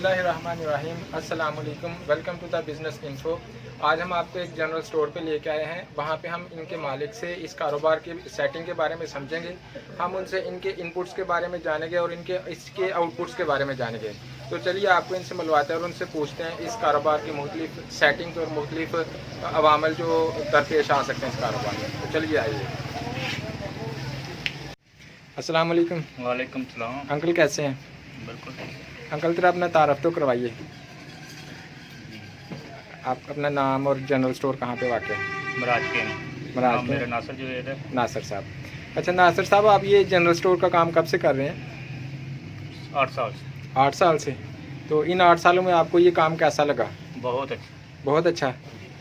बिस्मिल्लाहिर्रहमानिर्रहीम। अस्सलाम वालेकुम। Welcome to the business info. आज हम आपको एक जनरल स्टोर पे लेके आए हैं। वहाँ पे हम इनके मालिक से इस कारोबार की सेटिंग के बारे में समझेंगे। हम उनसे इनके इनपुट्स के बारे में जानेंगे और इसके आउटपुट्स के बारे में जानेंगे। तो चलिए आपको इनसे मिलवाते हैं और उनसे पूछते हैं इस कारोबार की मुख्तलिफ सेटिंग्स और मुख्तलिफ अवामल जो दरपेश आ सकते हैं इस कारोबार में। तो चलिए आइए। अस्सलाम वालेकुम। वालेकुम सलाम। अंकल कैसे हैं? बिल्कुल। अंकल तेरा अपना तारफ़ तो करवाइए। आप अपना नाम और जनरल स्टोर कहाँ पे वाक़ है? मराज के मराज मेरा नासर जुवैद है। नासर साहब। अच्छा नासर साहब, आप ये जनरल स्टोर का काम कब से कर रहे हैं? 8 साल से। 8 साल से। तो इन 8 सालों में आपको ये काम कैसा लगा? बहुत अच्छा। बहुत अच्छा।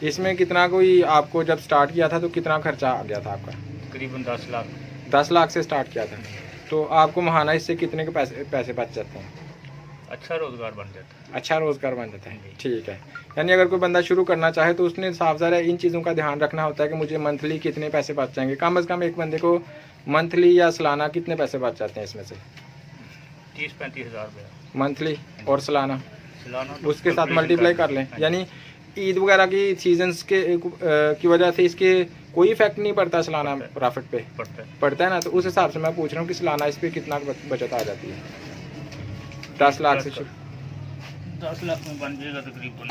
इसमें कितना कोई आपको जब स्टार्ट किया था तो कितना खर्चा आ गया था आपका? तकरीबन 10 लाख। 10 लाख से स्टार्ट किया था। तो आपको माहाना इससे कितने के पैसे बच जाते हैं? अच्छा रोज़गार बन जाता है। अच्छा रोज़गार बन जाता है। ठीक है। यानी अगर कोई बंदा शुरू करना चाहे तो उसने साफ ज़रा इन चीज़ों का ध्यान रखना होता है कि मुझे मंथली कितने पैसे बच जाएंगे। कम अज़ कम एक बंदे को मंथली या सालाना कितने पैसे बच जाते हैं इसमें से? 30-35 हज़ार रुपया मंथली। और सालाना तो उसके साथ मल्टीप्लाई कर लें। यानी ईद वगैरह की सीजन्स के की वजह से इसके कोई इफेक्ट नहीं पड़ता सालाना प्रॉफिट पे? पड़ता है ना। तो उस हिसाब से मैं पूछ रहा हूँ कि सालाना इस पर कितना बचत आ जाती है? 10 लाख से 10 लाख में बन जाएगा तकरीबन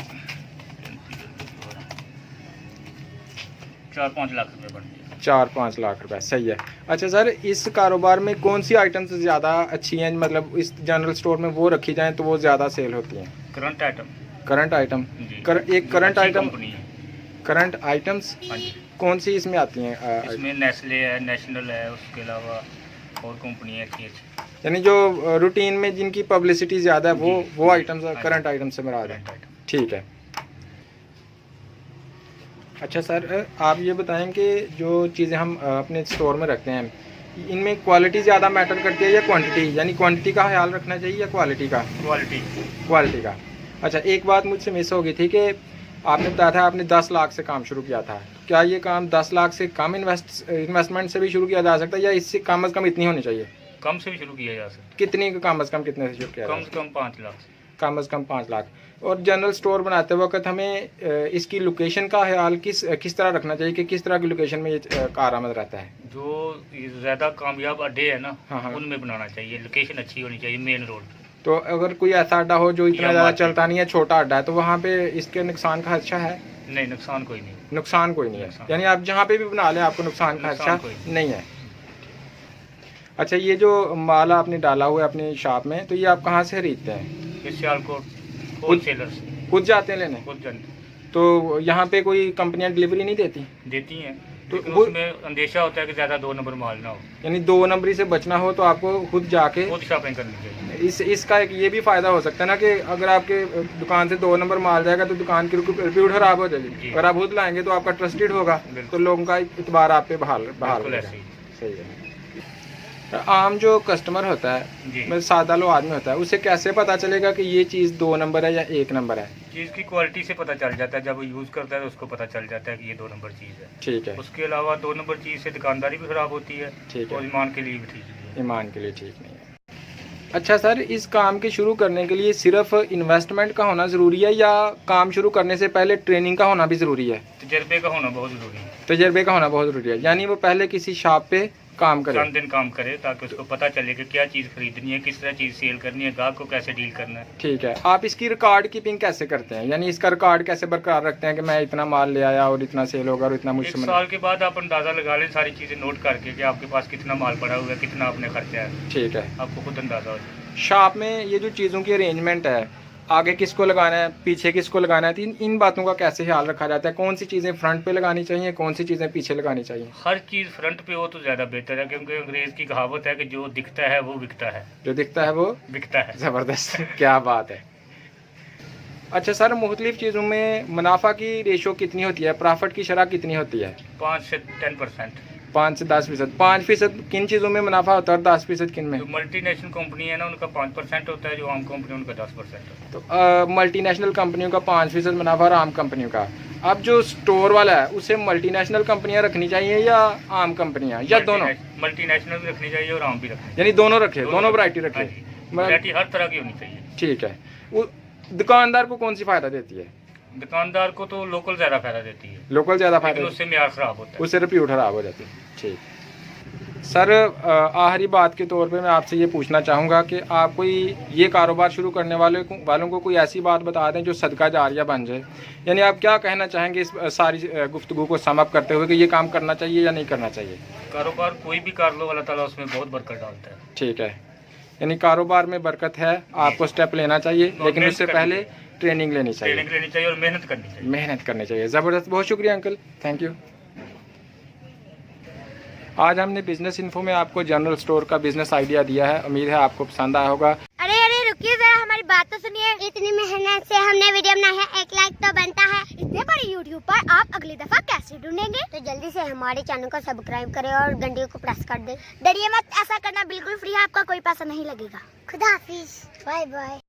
4-5 लाख रुपये बन जाएगा। 4-5 लाख रुपए। सही है। अच्छा सर, इस कारोबार में कौन सी आइटम्स ज़्यादा अच्छी हैं, मतलब इस जनरल स्टोर में वो रखी जाएं तो वो ज़्यादा सेल होती हैं? Current item. Current item. एक करंट आइटम। करंट आइटम्स हाँ जी। कौन सी इसमें आती हैं? इसमें नेस्ले है, नेशनल है, उसके अलावा और कंपनी है अच्छी अच्छी। यानी जो रूटीन में जिनकी पब्लिसिटी ज़्यादा है वो आइटम्स करंट आइटम से मुराद है। ठीक है। अच्छा सर, आप ये बताएं कि जो चीज़ें हम अपने स्टोर में रखते हैं इनमें क्वालिटी ज़्यादा मैटर करती है या क्वांटिटी? यानी क्वांटिटी का ख्याल रखना चाहिए या क्वालिटी का? क्वालिटी का। अच्छा, एक बात मुझसे मिस हो गई थी कि आपने बताया था आपने 10 लाख से काम शुरू किया था। क्या ये काम 10 लाख से कम इन्वेस्टमेंट से भी शुरू किया जा सकता है या इससे कम अज़ कम इतनी होनी चाहिए? कम से भी शुरू किया जा सकता है। कितनी कम अज़ कम कितने से शुरू किया? कम से कम 5 लाख। कम अज़ कम 5 लाख। और जनरल स्टोर बनाते वक्त हमें इसकी लोकेशन का ख्याल किस तरह रखना चाहिए कि किस तरह की लोकेशन में ये कारआमद रहता है? जो ज़्यादा कामयाब अड्डे है ना, हाँ। उनमें बनाना चाहिए। लोकेशन अच्छी होनी चाहिए, मेन रोड। तो अगर कोई ऐसा अड्डा हो जो इतना ज़्यादा चलता नहीं है, छोटा अड्डा है, तो वहाँ पे इसके नुकसान का खदशा है? नहीं, नुकसान कोई नहीं। नुकसान कोई नहीं है। यानी आप जहाँ पे भी बना लें आपको नुकसान का खदशा नहीं है। अच्छा, ये जो माल आपने डाला हुआ है अपनी शॉप में, तो ये आप कहाँ से खरीदते हैं? सियालकोट होलसेलर से। खुद जाते हैं लेने? खुद जानते। तो यहाँ पे कोई कंपनियाँ डिलीवरी नहीं देती हैं? तो उसमें अंदेशा होता है कि ज़्यादा 2 नंबर माल ना हो। यानी 2 नंबरी से बचना हो तो आपको खुद जाके खुद शॉपिंग करनी चाहिए। इसका एक ये भी फ़ायदा हो सकता है ना कि अगर आपके दुकान से 2 नंबर माल जाएगा तो दुकान की रिप्यूट खराब हो जाएगी। अगर आप खुद लाएंगे तो आपका ट्रस्टेड होगा, तो लोगों का इतबार आप पे बहाल होगा। सही है। आम जो कस्टमर होता है, मतलब सादा लो आदमी होता है, उसे कैसे पता चलेगा कि ये चीज़ 2 नंबर है या 1 नंबर है? चीज़ की क्वालिटी से पता चल जाता है। जब वो यूज़ करता है तो उसको पता चल जाता है कि ये 2 नंबर चीज़ है। ठीक है। उसके अलावा 2 नंबर चीज़ से दुकानदारी भी खराब होती है। ठीक है। और ईमान के लिए भी ठीक नहीं है। ईमान के लिए ठीक नहीं है। अच्छा सर, इस काम के शुरू करने के लिए सिर्फ इन्वेस्टमेंट का होना ज़रूरी है या काम शुरू करने से पहले ट्रेनिंग का होना भी ज़रूरी है? तजर्बे का होना बहुत ज़रूरी है। तजर्बे का होना बहुत ज़रूरी है। यानी वो पहले किसी शॉप पे काम करे, चंद दिन काम करे, ताकि उसको पता चले कि क्या चीज़ खरीदनी है, किस तरह चीज़ सेल करनी है, ग्राहक को कैसे डील करना है। ठीक है। आप इसकी रिकॉर्ड कीपिंग कैसे करते हैं? यानी इसका रिकॉर्ड कैसे बरकरार रखते हैं कि मैं इतना माल ले आया और इतना सेल होगा और इतना मुझसे? 1 साल के बाद आप अंदाज़ा लगा लें सारी चीज़ें नोट करके कि आपके पास कितना माल पड़ा हुआ है, कितना आपने खर्चा है। ठीक है। आपको खुद अंदाज़ा हो जाए। शॉप में ये जो चीज़ों की अरेंजमेंट है, आगे किसको लगाना है, पीछे किसको लगाना है, इन बातों का कैसे ख्याल रखा जाता है? कौन सी चीज़ें फ्रंट पे लगानी चाहिए, कौन सी चीज़ें पीछे लगानी चाहिए? हर चीज़ फ्रंट पे हो तो ज़्यादा बेहतर है, क्योंकि अंग्रेज़ की कहावत है कि जो दिखता है वो बिकता है। जो दिखता है वो बिकता है। ज़बरदस्त। क्या बात है। अच्छा सर, मुख्तलिफ चीज़ों में मुनाफा की रेशो कितनी होती है, प्रॉफिट की शरह कितनी होती है? 5 से 10%। 5 से 10%। 5% किन चीज़ों में मुनाफा होता है और 10% किन में? जो मल्टीनेशनल कंपनी है ना, उनका 5% होता है, जो आम कंपनी उनका 10% होता है। तो मल्टीनेशनल कंपनियों का 5% मुनाफा और आम कंपनियों का। अब जो स्टोर वाला है उसे मल्टीनेशनल कंपनियां रखनी चाहिए या आम कंपनियां, या दोनों? मल्टीनेशनल भी रखनी चाहिए और आम भी रखनी चाहिए। यानी दोनों रखे, दोनों वैरायटी रखे। वैरायटी हर तरह की होनी चाहिए। ठीक है। दुकानदार को कौन सी फायदा देती है? दुकानदार को तो लोकल ज़्यादा फायदा देती है, लोकल ज़्यादा फायदा, लेकिन उससे म्यार खराब होता है, उससे रिप्यूट खराब हो जाती है। ठीक सर, आखिरी बात के तौर पे मैं आपसे ये पूछना चाहूँगा कि आप कोई ये कारोबार शुरू करने वालों को कोई ऐसी बात बता दें जो सदका जारिया बन जाए, यानी आप क्या कहना चाहेंगे इस सारी गुफ्तगू को सम अप करते हुए कि ये काम करना चाहिए या नहीं करना चाहिए? कारोबार कोई भी कर लो, अल्लाह ताला उसमें बहुत बरकत डालता है। ठीक है, यानी कारोबार में बरकत है, आपको स्टेप लेना चाहिए, लेकिन उससे पहले ट्रेनिंग लेनी चाहिए, ट्रेनिंग लेनी चाहिए और मेहनत करनी चाहिए। मेहनत करनी चाहिए। ज़बरदस्त, बहुत शुक्रिया अंकल, थैंक यू। आज हमने बिजनेस इन्फो में आपको जनरल स्टोर का बिजनेस आइडिया दिया है, उम्मीद है आपको पसंद आया होगा। अरे रुकिए जरा, हमारी बात तो सुनिए। इतनी मेहनत से हमने वीडियो बनाया है, 1 लाइक तो बनता है। इतने बड़े यूट्यूब पर आप अगली दफा कैसे ढूंढेंगे? तो जल्दी से हमारे चैनल को सब्सक्राइब करें और घंटी को प्रेस कर दें। डरिए मत, ऐसा करना बिल्कुल फ्री है, आपका कोई पैसा नहीं लगेगा। खुदा हाफिज, बाय बाय।